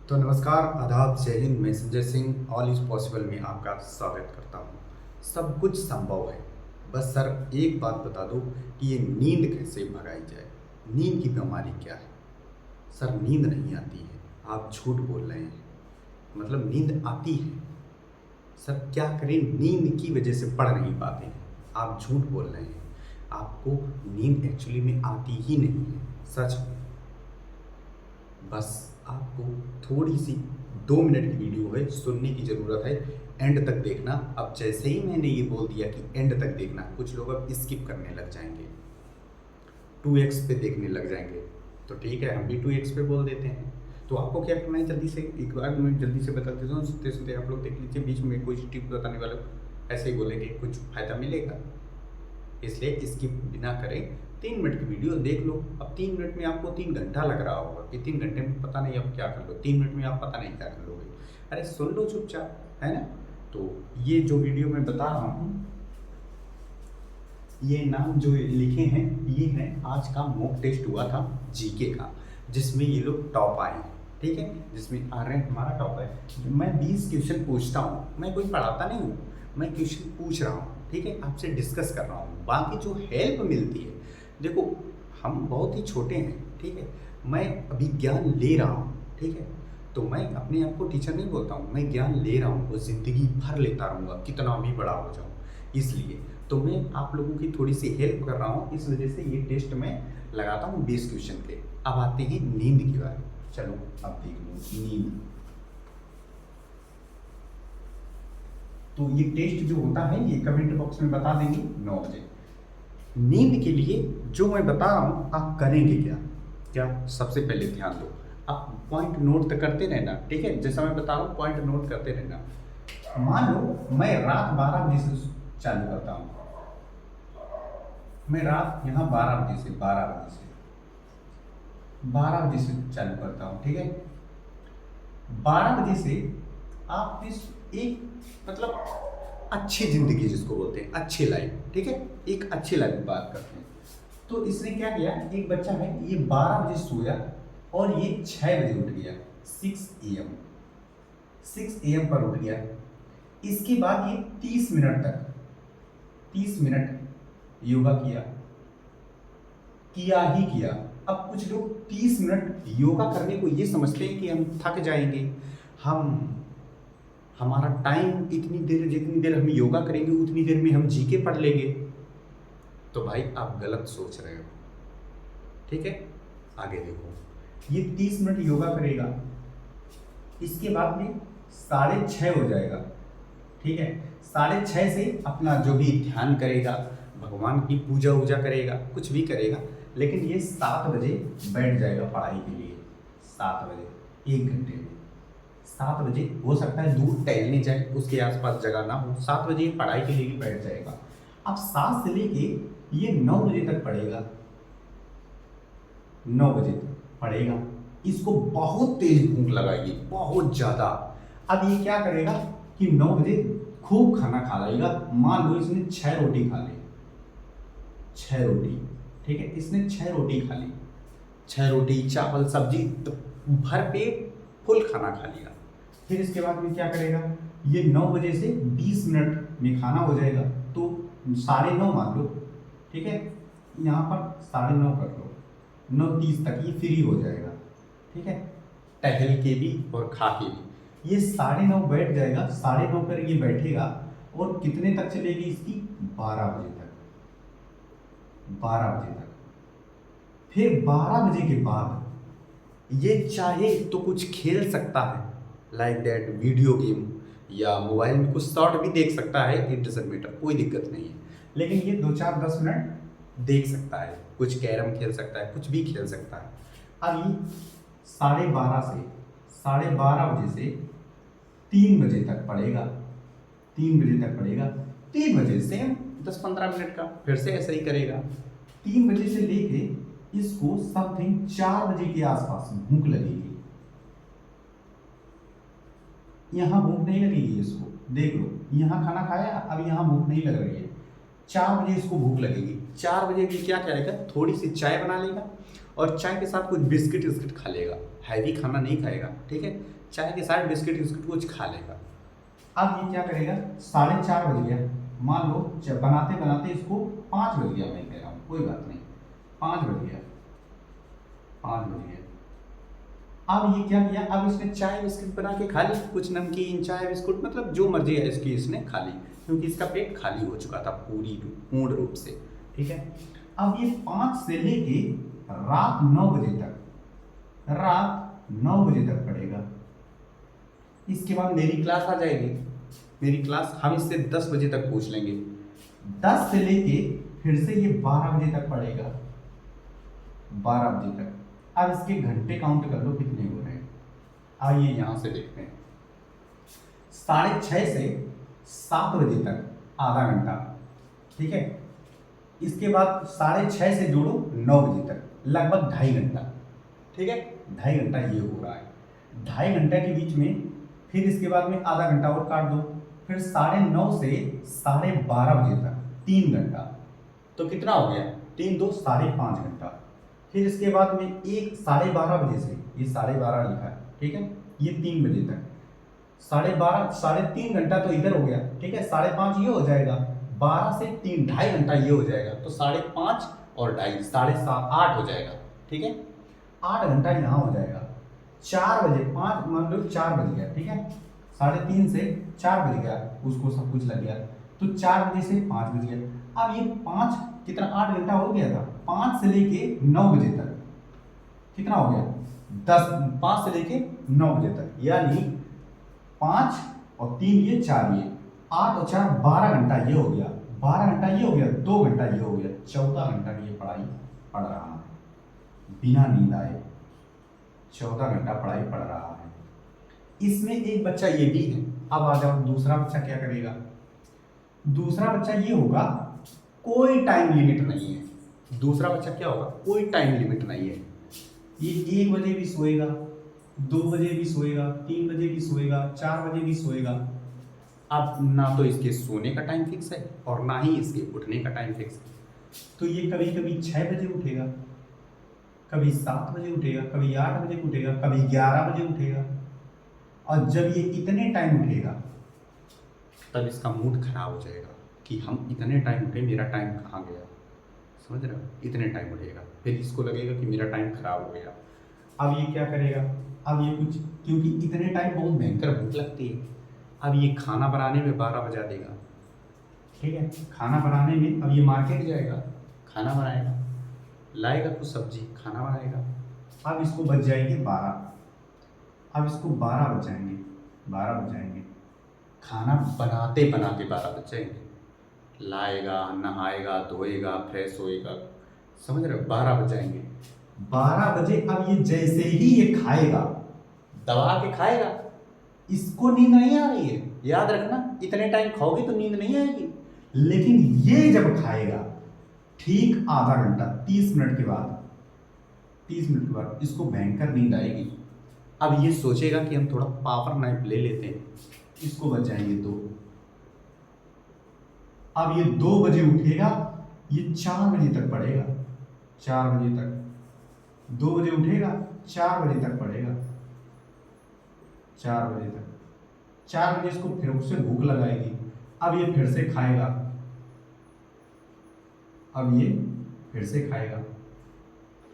तो नमस्कार, आदाब, जय हिंद। मैं Sanjay Singh all is possible में आपका स्वागत करता हूँ। सब कुछ संभव है, बस सर एक बात बता दो कि ये नींद कैसे भगाई जाए? नींद की बीमारी क्या है? सर नींद नहीं आती है, आप झूठ बोल रहे हैं। मतलब नींद आती है, सर क्या करें, नींद की वजह से पढ़ नहीं पाते हैं। आप झूठ बोल रहे हैं, आपको नींद एक्चुअली में आती ही नहीं है, सच में। बस आपको थोड़ी सी 2 मिनट की वीडियो है, सुनने की ज़रूरत है। एंड तक देखना। अब जैसे ही मैंने ये बोल दिया कि एंड तक देखना, कुछ लोग अब स्किप करने लग जाएंगे, 2x पे देखने लग जाएंगे। तो ठीक है, हम भी 2x पे बोल देते हैं। तो आपको क्या करना है, जल्दी से एक बार मैं जल्दी से बता देता हूँ, सुनते सुनते आप लोग देख लीजिए। बीच में कोई टिप बताने वाले ऐसे ही बोलेंगे, कुछ फ़ायदा मिलेगा, इसलिए इसकी बिना करें 3 मिनट की वीडियो देख लो। अब 3 मिनट में आपको 3 घंटा लग रहा होगा कि 3 घंटे में पता नहीं आप क्या कर लो, 3 मिनट में आप पता नहीं क्या कर लोगे। अरे सुन लो चुपचाप, है ना। तो ये जो वीडियो मैं बता रहा हूँ, ये नाम जो लिखे हैं, ये है आज का मॉक टेस्ट हुआ था जीके का, जिसमें ये लोग टॉप आए हैं। ठीक है, जिसमें आर्यन हमारा टॉप है। मैं 20 क्वेश्चन पूछता हूँ, मैं कोई पढ़ाता नहीं हूँ, मैं क्वेश्चन पूछ रहा हूँ। ठीक है, आपसे डिस्कस कर रहा हूँ। बाकी जो हेल्प मिलती है, देखो हम बहुत ही छोटे हैं, ठीक है, मैं अभी ज्ञान ले रहा हूँ। ठीक है, तो मैं अपने आप को टीचर नहीं बोलता हूँ, मैं ज्ञान ले रहा हूँ, वो ज़िंदगी भर लेता रहूँगा, कितना भी बड़ा हो जाऊँ। इसलिए तो मैं आप लोगों की थोड़ी सी हेल्प कर रहा हूँ, इस वजह से ये टेस्ट मैं लगाता हूँ 20 क्वेश्चन के। अब आते हैं नींद की बात। चलो अब देख लो नींद। तो ये टेस्ट जो होता है, ये कमेंट बॉक्स में बता देंगे 9 बजे। नींद के लिए जो मैं बता रहा हूँ, आप करेंगे क्या? क्या सबसे पहले ध्यान दो, आप पॉइंट नोट तो करते रहना। ठीक है, जैसा मैं बता रहा हूँ पॉइंट नोट करते रहना। मान लो मैं रात 12 बजे से चालू करता हूँ, मैं रात यहाँ 12 बजे से चालू करता हूँ। ठीक है, 12 बजे से आप इस एक मतलब अच्छी जिंदगी जिसको बोलते हैं, अच्छी लाइफ, ठीक है, एक अच्छी लाइफ की बात करते हैं। तो इसने क्या किया, एक बच्चा है, ये 12 बजे सोया और ये 6 बजे उठ गया, 6 AM पर उठ गया। इसके बाद ये 30 मिनट योगा किया, किया ही किया। अब कुछ लोग 30 मिनट योगा करने को ये समझते हैं कि हम थक जाएंगे, हम हमारा टाइम इतनी देर, जितनी देर हम योगा करेंगे उतनी देर में हम जीके पढ़ लेंगे। तो भाई आप गलत सोच रहे हो। ठीक है, आगे देखो, ये 30 मिनट योगा करेगा, इसके बाद में 6:30 हो जाएगा। ठीक है, 6:30 से अपना जो भी ध्यान करेगा, भगवान की पूजा वूजा करेगा, कुछ भी करेगा, लेकिन ये 7 बजे बैठ जाएगा पढ़ाई के लिए। 7 बजे, 1 घंटे में 7 बजे, हो सकता है दूर टहलने जाए, उसके आसपास जगह ना हो, 7 बजे पढ़ाई के लिए भी बैठ जाएगा। अब 7 से लेके ये 9 बजे तक पढ़ेगा, 9 बजे तक पढ़ेगा। इसको बहुत तेज भूख लगाएगी, बहुत ज़्यादा। अब ये क्या करेगा कि 9 बजे खूब खाना खा लेगा। मान लो इसने 6 रोटी खा ली, 6 रोटी, ठीक है, इसने 6 रोटी खा ली, 6 रोटी चावल सब्जी, तो भर पेट फुल खाना खा लिया। फिर इसके बाद में क्या करेगा, ये 9 बजे से 20 मिनट में खाना हो जाएगा, तो 9:30 मान लो। ठीक है, यहाँ पर 9:30 कर लो, 9:30 तक ये फ्री हो जाएगा। ठीक है, टहल के भी और खा के भी। ये 9:30 बैठ जाएगा, 9:30 पर ये बैठेगा और कितने तक चलेगी इसकी, 12 बजे तक, 12 बजे तक। फिर 12 बजे के बाद ये चाहे तो कुछ खेल सकता है, लाइक दैट वीडियो गेम, या मोबाइल में कुछ शॉर्ट भी देख सकता है, इट डजंट मैटर, कोई दिक्कत नहीं है। लेकिन ये 2-4-10 मिनट देख सकता है, कुछ कैरम खेल सकता है, कुछ भी खेल सकता है। अब ये 12:30 बजे से 3 बजे तक पढ़ेगा, 3 बजे तक पढ़ेगा। 3 बजे से 10-15 मिनट का फिर से ऐसा ही करेगा। 3 बजे से लेके इसको समथिंग 4 बजे के आसपास भूख लगेगी। यहाँ भूख नहीं लगेगी इसको, देख लो, यहाँ खाना खाया, अब यहाँ भूख नहीं लग रही है। 4 बजे इसको भूख लगेगी। 4 बजे भी क्या करेगा, थोड़ी सी चाय बना लेगा और चाय के साथ कुछ बिस्किट विस्किट खा लेगा, हैवी खाना नहीं खाएगा, ठीक है, चाय के साथ बिस्किट विस्किट कुछ खा लेगा। अब ये क्या करेगा, 4:30 बज गया, मान लो बनाते बनाते इसको 5 बज गया, मैं कह रहा हूँ कोई बात नहीं, 5 बज गया, 5 बज गया। अब ये क्या किया, अब इसने चाय बिस्किट बना के खा ली, कुछ नमकीन चाय बिस्कुट मतलब जो मर्जी है इसकी इसने खा ली, क्योंकि इसका पेट खाली हो चुका था पूर्ण रूप से, ठीक है। अब ये 5 से लेके रात 9 बजे तक, रात 9 बजे तक पढ़ेगा। इसके बाद मेरी क्लास आ जाएगी, मेरी क्लास हम इससे 10 बजे तक पूछ लेंगे, 10 से लेके फिर से ये 12 बजे तक पढ़ेगा, 12 बजे तक। अब इसके घंटे काउंट कर लो कितने हो रहे हैं, आइए यहां से देखते हैं। 6:30 से 7 बजे तक आधा घंटा, ठीक है। इसके बाद 6:30 से जोड़ो 9 बजे तक, लगभग 2.5 घंटा, ठीक है, 2.5 घंटा ये हो रहा है। 2.5 घंटा के बीच में फिर इसके बाद में आधा घंटा और काट दो, फिर 9:30 से 12:30 बजे तक 3 घंटा, तो कितना हो गया, 3 2 5.5 घंटा। फिर इसके बाद में 12:30 बजे से, ये 12:30 लिखा है, ठीक है, ये 3 बजे तक, 12:30 3.5 घंटा तो इधर हो गया, ठीक है, 5.5 ये हो जाएगा, 12 से 3 2.5 घंटा ये हो जाएगा, तो 5.5 और 2.5 7.5 8 हो जाएगा, ठीक है, 8 घंटा यहाँ हो जाएगा। 4 बजे 5 मान लो 4 बज गया, ठीक है, 3:30 से 4 बज गया, उसको सब कुछ लग गया, तो 4 बजे से 5 बज गया। अब ये 5 कितना 8 घंटा हो गया था, 5 से लेके 9 बजे तक कितना हो गया 5 से लेके 9 बजे तक, यानी 5 और 3 ये 4 ये 8 और 4 12 घंटा ये हो गया, 12 घंटा ये हो गया, 2 घंटा ये हो गया, 14 घंटा ये पढ़ाई पढ़ रहा है बिना नींद आए, 14 घंटा पढ़ाई पढ़ रहा है। इसमें एक बच्चा ये भी है। अब आ जाओ दूसरा बच्चा क्या करेगा, दूसरा बच्चा ये होगा, कोई टाइम लिमिट नहीं है, दूसरा बच्चा क्या होगा, कोई टाइम लिमिट नहीं है, ये 1 बजे भी सोएगा, 2 बजे भी सोएगा, 3 बजे भी सोएगा, 4 बजे भी सोएगा। अब ना तो इसके सोने का टाइम फिक्स है और ना ही इसके उठने का टाइम फिक्स है, तो ये कभी कभी 6 बजे उठेगा, कभी 7 बजे उठेगा, कभी 8 बजे उठेगा, कभी 11 बजे उठेगा, और जब ये इतने टाइम उठेगा तब इसका मूड खराब हो जाएगा कि हम इतने टाइम उठे, मेरा टाइम कहाँ गया, समझ रहे हो, इतने टाइम उठेगा, फिर इसको लगेगा कि मेरा टाइम खराब हो गया। अब ये क्या करेगा, अब ये कुछ, क्योंकि इतने टाइम बहुत भयंकर भूख लगती है, अब ये खाना बनाने में 12 बजा देगा, ठीक है, खाना बनाने में अब ये मार्केट जाएगा, खाना बनाएगा, लाएगा कुछ सब्जी, खाना बनाएगा, अब इसको बच जाएंगे 12, अब इसको 12 बच जाएंगे, 12 बच जाएंगे, खाना बनाते बनाते 12 बच जाएंगे, लाएगा, नहाएगा, धोएगा, फ्रेश होएगा, समझ रहे हो, 12 बज जाएंगे। 12 बजे अब ये जैसे ही ये खाएगा, दबा के खाएगा, इसको नींद नहीं आ रही है, याद रखना, इतने टाइम खाओगे तो नींद नहीं आएगी, लेकिन ये जब खाएगा ठीक आधा घंटा 30 मिनट के बाद, 30 मिनट के बाद इसको भयंकर नींद आएगी। अब ये सोचेगा कि हम थोड़ा पावर नैप ले लेते हैं, इसको बच जाएंगे 2, अब ये 2 बजे उठेगा, ये 4 बजे तक पढ़ेगा, 4 बजे तक, 2 बजे उठेगा, 4 बजे तक पढ़ेगा, 4 बजे तक, 4 बजे इसको फिर उससे भूख लगाएगी, अब ये फिर से खाएगा, अब ये फिर से खाएगा,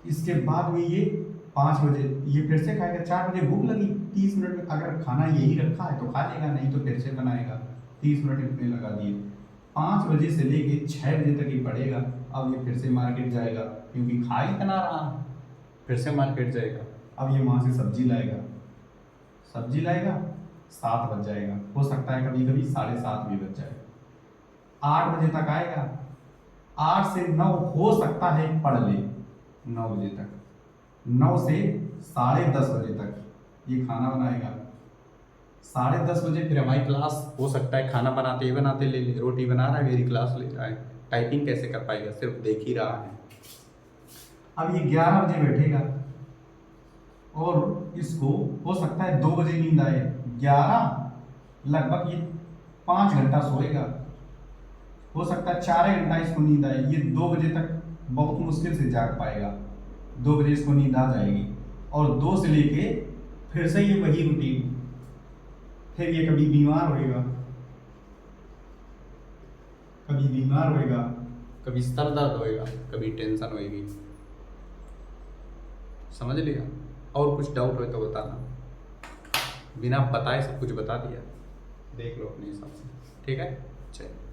इसके बाद में ये 5 बजे ये फिर से खाएगा, 4 बजे भूख लगी, 30 मिनट में अगर खाना यही रखा है तो खा लेगा, नहीं तो फिर से बनाएगा, 30 मिनट इसमें लगा दिए, 5 बजे से लेके 6 बजे तक ही पढ़ेगा। अब ये फिर से मार्केट जाएगा, क्योंकि खा ही इतना रहा है, फिर से मार्केट जाएगा, अब ये वहाँ से सब्जी लाएगा, सब्जी लाएगा, 7 बज जाएगा, हो सकता है कभी कभी 7:30 भी बज जाए, 8 बजे तक आएगा, 8 से 9 हो सकता है पढ़ ले 9 बजे तक, 9 से 10:30 बजे तक ये खाना बनाएगा, 10:30 बजे फिर हमारी क्लास, हो सकता है खाना बनाते ही बनाते ले ले, रोटी बना रहा है मेरी क्लास ले रहा है, टाइपिंग कैसे कर पाएगा, सिर्फ देख ही रहा है। अब ये 11 बजे बैठेगा और इसको हो सकता है 2 बजे नींद आए, 11 लगभग ये 5 घंटा सोएगा, हो सकता है 4 घंटा इसको नींद आए, ये 2 बजे तक बहुत मुश्किल से जाग पाएगा, 2 बजे इसको नींद आ जाएगी, और 2 से लेके फिर से ये वही रूटीन, फिर ये कभी बीमार होएगा, कभी बीमार होएगा, कभी सर दर्द होएगा, कभी टेंशन होएगी। समझ लिया? और कुछ डाउट हो तो बताना, बिना बताए सब कुछ बता दिया, देख लो अपने हिसाब से। ठीक है, चलिए।